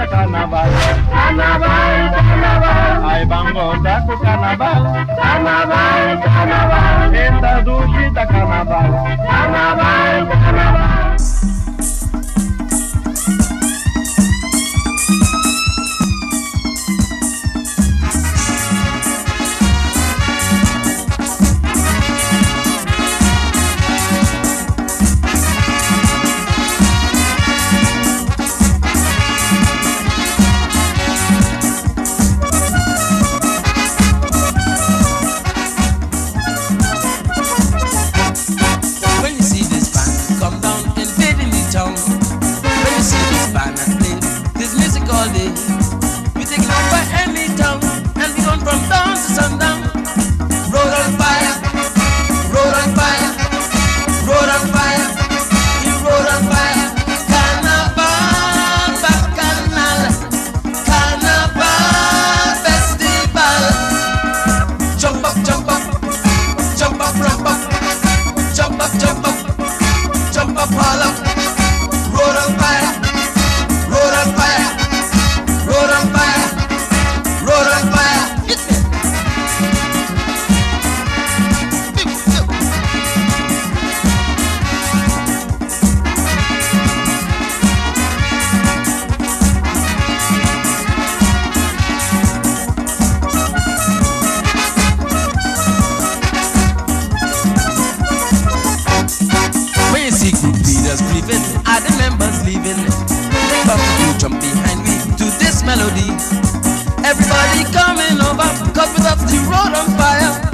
carnaval, carnaval, carnaval. Ay bangota ku carnaval, carnaval, carnaval. Esta dushita carnaval, carnaval, carnaval. We take it over any town, and we run from dawn to sundown. Road on fire, road on fire, road on fire, we road on fire. Carnaval, bacchanal, carnaval festival. Jump up, jump up, jump up, ramp up, jump up, jump up, jump up, all up. Road on fire, road on fire. Road on fire, road on fire. When you see group leaders grieving, are the members leaving? Think of you jump behind me to this melody. Everybody coming over, cause we love the road on fire.